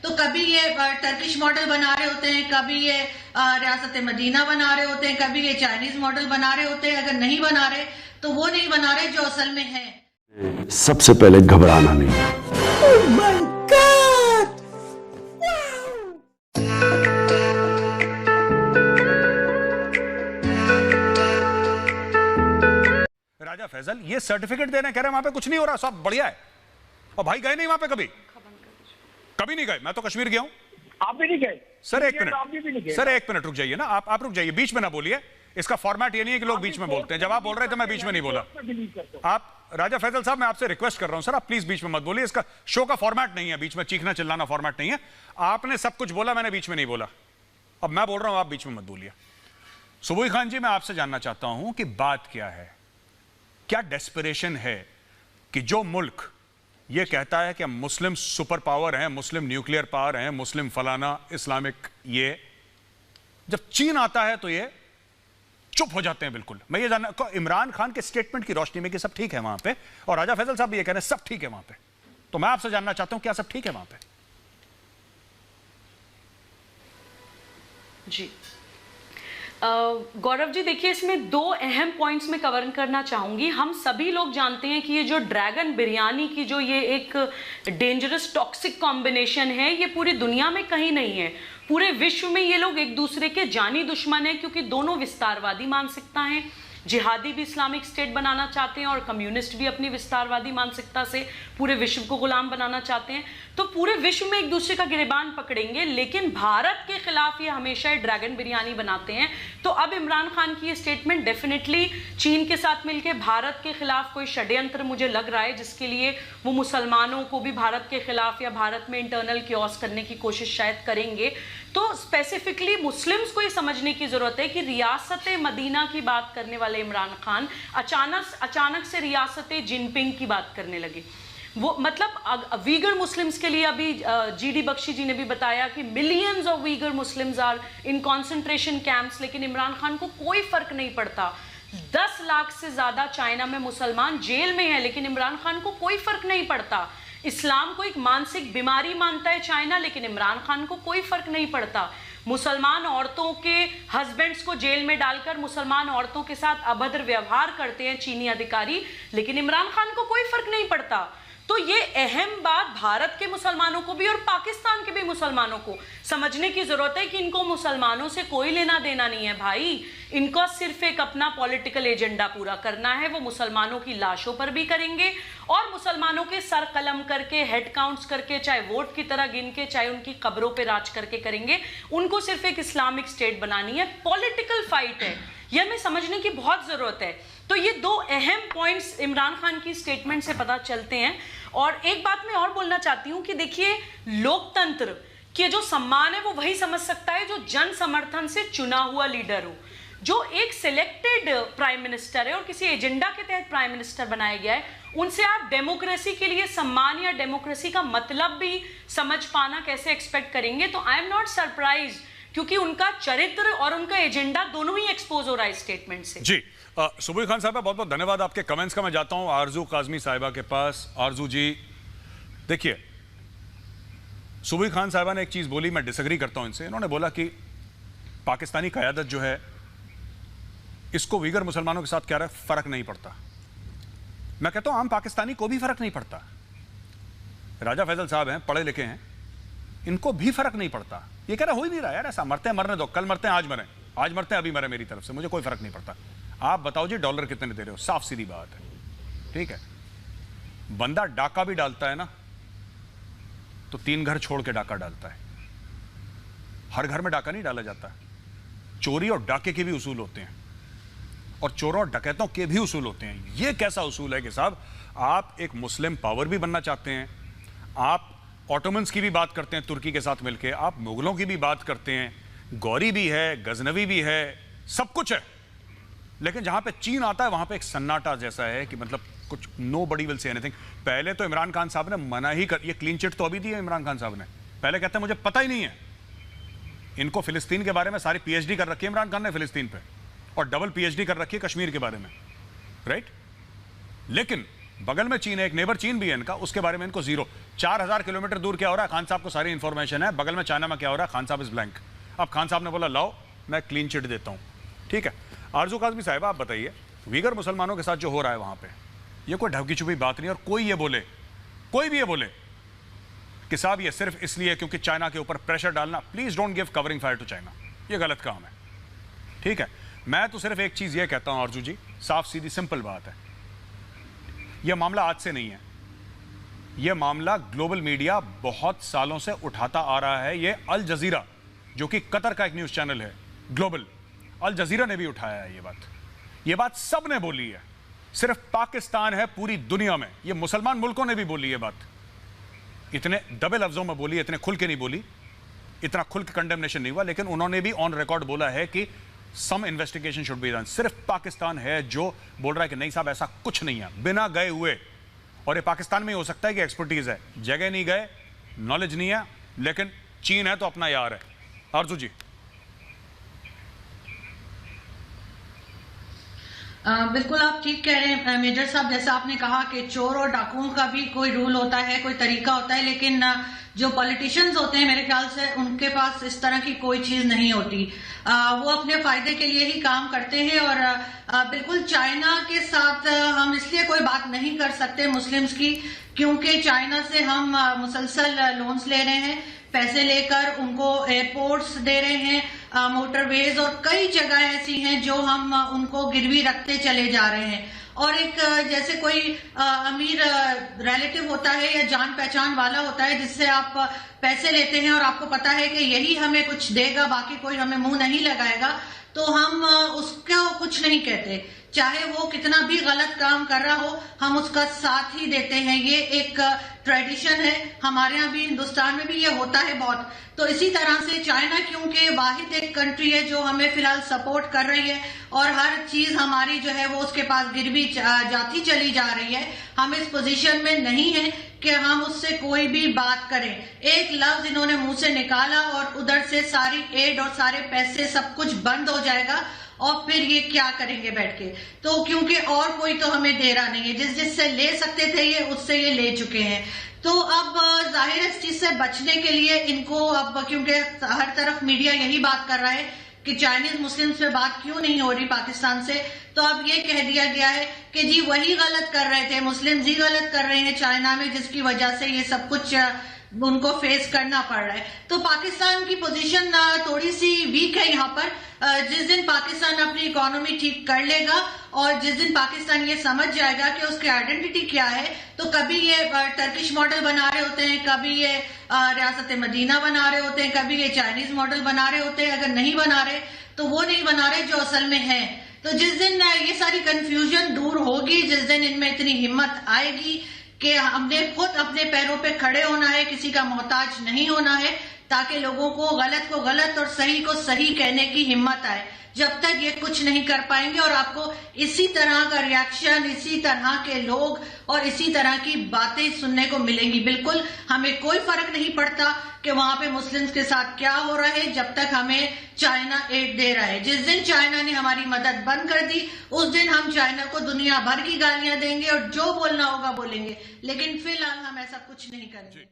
तो कभी ये टर्किश मॉडल बना रहे होते हैं, कभी ये रियासत मदीना बना रहे होते हैं, कभी ये चाइनीज मॉडल बना रहे होते हैं। अगर नहीं बना रहे तो वो नहीं बना रहे जो असल में है। सबसे पहले घबराना नहीं। Oh my God! राजा फैसल ये सर्टिफिकेट देने कह रहे हैं वहां पे कुछ नहीं हो रहा, सब बढ़िया है। और भाई गए नहीं वहां पे, कभी नहीं गए। मैं तो कश्मीर गया हूं। आप भी नहीं गए सर एक मिनट, सर एक मिनट रुक जाइए ना, आप रुक जाइए, बीच में ना बोलिए। इसका फॉर्मेट ये नहीं है कि लोग बीच में बोलते हैं। जब आप बोल रहे थे मैं बीच में नहीं बोला। आप राजा फैसल साहब, मैं आपसे रिक्वेस्ट कर रहा हूं सर, आप प्लीज बीच में मत बोलिए। इसका शो का फॉर्मेट नहीं है, बीच में चीखना चिल्लाना फॉर्मेट नहीं है। आपने सब कुछ बोला, मैंने बीच में नहीं बोला। अब मैं बोल रहा हूं, आप बीच में मत बोलिए। सुबोई खान जी, मैं आपसे जानना चाहता हूं कि बात क्या है, क्या डेस्परेशन है कि जो मुल्क ये कहता है कि हम मुस्लिम सुपर पावर हैं, मुस्लिम न्यूक्लियर पावर हैं, मुस्लिम फलाना इस्लामिक, ये जब चीन आता है तो ये चुप हो जाते हैं बिल्कुल। मैं ये जानना, इमरान खान के स्टेटमेंट की रोशनी में कि सब ठीक है वहां पे, और राजा फैसल साहब भी ये कह रहे हैं सब ठीक है वहां पे, तो मैं आपसे जानना चाहता हूं क्या सब ठीक है वहां पे? जी गौरव जी, देखिए इसमें दो अहम पॉइंट्स में कवर करना चाहूंगी। हम सभी लोग जानते हैं कि ये जो ड्रैगन बिरयानी की जो ये एक डेंजरस टॉक्सिक कॉम्बिनेशन है, ये पूरी दुनिया में कहीं नहीं है। पूरे विश्व में ये लोग एक दूसरे के जानी दुश्मन हैं, क्योंकि दोनों विस्तारवादी मानसिकता हैं। जिहादी भी इस्लामिक स्टेट बनाना चाहते हैं और कम्युनिस्ट भी अपनी विस्तारवादी मानसिकता से पूरे विश्व को गुलाम बनाना चाहते हैं। तो पूरे विश्व में एक दूसरे का गिरबान पकड़ेंगे, लेकिन भारत के खिलाफ ये हमेशा ड्रैगन बिरयानी बनाते हैं। तो अब इमरान खान की ये स्टेटमेंट डेफिनेटली चीन के साथ मिलकर भारत के खिलाफ कोई षड्यंत्र मुझे लग रहा है, जिसके लिए वो मुसलमानों को भी भारत के खिलाफ या भारत में इंटरनल क्योस करने की कोशिश शायद करेंगे। तो स्पेसिफिकली मुस्लिम्स को ये समझने की जरूरत है कि रियासत मदीना की बात करने वाले इमरान खान अचानक से रियासत जिनपिंग की बात करने लगे। वो मतलब वीगर मुस्लिम्स के लिए अभी जीडी बख्शी जी ने भी बताया कि millions of Uighur Muslims are in concentration camps, लेकिन इमरान खान को कोई फर्क नहीं पड़ता। 10 लाख से ज्यादा चाइना में मुसलमान जेल में है, लेकिन इमरान खान को कोई फर्क नहीं पड़ता। इस्लाम को एक मानसिक बीमारी मानता है चाइना, लेकिन इमरान खान को कोई फर्क नहीं पड़ता। मुसलमान औरतों के हस्बैंड्स को जेल में डालकर मुसलमान औरतों के साथ अभद्र व्यवहार करते हैं चीनी अधिकारी, लेकिन इमरान खान को कोई फर्क नहीं पड़ता। तो ये अहम बात भारत के मुसलमानों को भी और पाकिस्तान के भी मुसलमानों को समझने की जरूरत है कि इनको मुसलमानों से कोई लेना देना नहीं है भाई। इनको सिर्फ एक अपना पॉलिटिकल एजेंडा पूरा करना है। वो मुसलमानों की लाशों पर भी करेंगे और मुसलमानों के सर कलम करके, हेड काउंट्स करके, चाहे वोट की तरह गिन के, चाहे उनकी कब्रों पे राज करके करेंगे। उनको सिर्फ एक इस्लामिक स्टेट बनानी है। पॉलिटिकल फाइट है, यह हमें समझने की बहुत जरूरत है। तो ये दो अहम पॉइंट्स इमरान खान की स्टेटमेंट से पता चलते हैं। और एक बात मैं और बोलना चाहती हूं कि देखिए, लोकतंत्र के जो सम्मान है वो वही समझ सकता है जो जन समर्थन से चुना हुआ लीडर हो। जो एक सिलेक्टेड प्राइम मिनिस्टर है और किसी एजेंडा के तहत प्राइम मिनिस्टर बनाया गया है, उनसे आप डेमोक्रेसी के लिए सम्मान या डेमोक्रेसी का मतलब भी समझ पाना कैसे एक्सपेक्ट करेंगे? तो आई एम नॉट सरप्राइज, क्योंकि उनका चरित्र और उनका एजेंडा दोनों ही एक्सपोज हो रहा है स्टेटमेंट से। जी सुबोई खान साहब, बहुत बहुत धन्यवाद आपके कमेंट्स का। मैं जाता हूं आरजू काजमी साहिबा के पास। आरजू जी, देखिए सुबोई खान साहिबा ने एक चीज बोली, मैं डिसएग्री करता हूं इनसे। इन्होंने बोला कि पाकिस्तानी क़यादत जो है इसको वीगर मुसलमानों के साथ क्या रहा है, फर्क नहीं पड़ता। मैं कहता हूं आम पाकिस्तानी को भी फर्क नहीं पड़ता। राजा फैसल साहब हैं, पढ़े लिखे हैं, इनको भी फर्क नहीं पड़ता। ये कह रहा हो ही नहीं रहा यार, ऐसा मरते हैं मरने दो, कल मरते हैं आज मरें, आज मरते हैं अभी मरे, मेरी तरफ से मुझे कोई फर्क नहीं पड़ता। आप बताओ जी डॉलर कितने दे रहे हो, साफ सीधी बात है, ठीक है। बंदा डाका भी डालता है ना तो 3 घर छोड़ के डाका डालता है। हर घर में डाका नहीं डाला जाता। चोरी और डाके के भी उसूल होते हैं और चोरों और डकैतों के भी उसूल होते हैं। ये कैसा उसूल है कि साहब आप एक मुस्लिम पावर भी बनना चाहते हैं, आप ऑटोमन्स की भी बात करते हैं तुर्की के साथ मिलकर, आप मुगलों की भी बात करते हैं, गौरी भी है, गजनवी भी है, सब कुछ है, लेकिन जहां पे चीन आता है वहां पे एक सन्नाटा जैसा है कि मतलब कुछ नोबडी विल से एनीथिंग। पहले तो इमरान खान साहब ने मना ही कर, ये क्लीन चिट तो अभी दी है इमरान खान साहब ने। पहले कहते हैं मुझे पता ही नहीं है। इनको फिलिस्तीन के बारे में सारी पीएचडी कर रखी है इमरान खान ने फिलिस्तीन पे, और डबल पीएचडी कर रखी है कश्मीर के बारे में, राइट। लेकिन बगल में चीन है, एक नेबर चीन भी है इनका, उसके बारे में इनको जीरो। 4000 किलोमीटर दूर क्या हो रहा है, खान साहब को सारी इंफॉर्मेशन है। बगल में चाइना में क्या हो रहा है, खान साहब इज ब्लैंक। अब खान साहब ने बोला लाओ मैं क्लीन चिट देता हूं, ठीक है। आरजू काज़मी साहिबा, आप बताइए, वीगर मुसलमानों के साथ जो हो रहा है वहां पे, ये कोई ढकी छुपी बात नहीं। और कोई भी ये बोले कि साहब ये सिर्फ इसलिए क्योंकि चाइना के ऊपर प्रेशर डालना, please don't give covering fire to China, ये गलत काम है, ठीक है। मैं तो सिर्फ एक चीज ये कहता हूं आरजू जी, साफ सीधी सिंपल बात है, यह मामला आज से नहीं है, यह मामला ग्लोबल मीडिया बहुत सालों से उठाता आ रहा है। यह अल जजीरा, जो कि कतर का एक न्यूज चैनल है ग्लोबल, अल जजीरा ने भी उठाया है ये बात सब ने बोली है, सिर्फ पाकिस्तान है पूरी दुनिया में, यह मुसलमान मुल्कों ने भी बोली है बात, इतने दबे लफ्जों में बोली, इतने खुल के नहीं बोली, इतना खुल के कंडेमनेशन नहीं हुआ, लेकिन उन्होंने भी ऑन रिकॉर्ड बोला है कि सम इन्वेस्टिगेशन शुड बी डन। सिर्फ पाकिस्तान है जो बोल रहा है कि नहीं साहब ऐसा कुछ नहीं है, बिना गए हुए। और ये पाकिस्तान में हो सकता है कि एक्सपर्टीज है, जगह नहीं गए, नॉलेज नहीं है, लेकिन चीन है तो अपना यार है। आरजू जी। बिल्कुल आप ठीक कह रहे हैं मेजर साहब, जैसा आपने कहा कि चोर और डाकुओं का भी कोई रूल होता है, कोई तरीका होता है, लेकिन जो पॉलिटिशियंस होते हैं मेरे ख्याल से उनके पास इस तरह की कोई चीज नहीं होती। वो अपने फायदे के लिए ही काम करते हैं। और बिल्कुल चाइना के साथ हम इसलिए कोई बात नहीं कर सकते मुस्लिम्स की, क्योंकि चाइना से हम मुसलसल लोन्स ले रहे हैं, पैसे लेकर उनको एयरपोर्ट्स दे रहे हैं, मोटरवेज और कई जगह ऐसी हैं जो हम उनको गिरवी रखते चले जा रहे हैं। और एक जैसे कोई अमीर रिलेटिव होता है या जान पहचान वाला होता है जिससे आप पैसे लेते हैं और आपको पता है कि यही हमें कुछ देगा, बाकी कोई हमें मुंह नहीं लगाएगा, तो हम उसको कुछ नहीं कहते, चाहे वो कितना भी गलत काम कर रहा हो, हम उसका साथ ही देते हैं। ये एक ट्रेडिशन है हमारे यहाँ भी, हिंदुस्तान में भी ये होता है बहुत। तो इसी तरह से चाइना क्योंकि वाहिद एक कंट्री है जो हमें फिलहाल सपोर्ट कर रही है और हर चीज हमारी जो है वो उसके पास गिरवी जाती चली जा रही है, हम इस पोजीशन में नहीं है कि हम उससे कोई भी बात करें। एक लफ्ज इन्होंने मुंह से निकाला और उधर से सारी एड और सारे पैसे सब कुछ बंद हो जाएगा, और फिर ये क्या करेंगे बैठ के। तो क्योंकि और कोई तो हमें दे रहा नहीं है, जिससे ले सकते थे ये उससे ये ले चुके हैं। तो अब जाहिर इस चीज से बचने के लिए इनको अब, क्योंकि हर तरफ मीडिया यही बात कर रहा है कि चाइनीज मुस्लिम्स पे बात क्यों नहीं हो रही पाकिस्तान से, तो अब ये कह दिया गया है कि जी वही गलत कर रहे थे, मुस्लिम्स ही गलत कर रहे हैं चाइना में, जिसकी वजह से ये सब कुछ उनको फेस करना पड़ रहा है। तो पाकिस्तान की पोजीशन थोड़ी सी वीक है यहाँ पर। जिस दिन पाकिस्तान अपनी इकोनॉमी ठीक कर लेगा और जिस दिन पाकिस्तान ये समझ जाएगा कि उसकी आइडेंटिटी क्या है, तो कभी ये टर्किश मॉडल बना रहे होते हैं, कभी ये रियासत मदीना बना रहे होते हैं, कभी ये चाइनीज मॉडल बना रहे होते हैं। अगर नहीं बना रहे तो वो नहीं बना रहे जो असल में है। तो जिस दिन ये सारी कंफ्यूजन दूर होगी, जिस दिन इनमें इतनी हिम्मत आएगी कि हमने खुद अपने पैरों पे खड़े होना है, किसी का मोहताज नहीं होना है, ताकि लोगों को गलत और सही को सही कहने की हिम्मत आए, जब तक ये कुछ नहीं कर पाएंगे। और आपको इसी तरह का रिएक्शन, इसी तरह के लोग और इसी तरह की बातें सुनने को मिलेंगी। बिल्कुल हमें कोई फर्क नहीं पड़ता कि वहां पे मुस्लिम्स के साथ क्या हो रहा है, जब तक हमें चाइना एड दे रहा है। जिस दिन चाइना ने हमारी मदद बंद कर दी, उस दिन हम चाइना को दुनिया भर की गालियां देंगे और जो बोलना होगा बोलेंगे, लेकिन फिलहाल हम ऐसा कुछ नहीं करेंगे।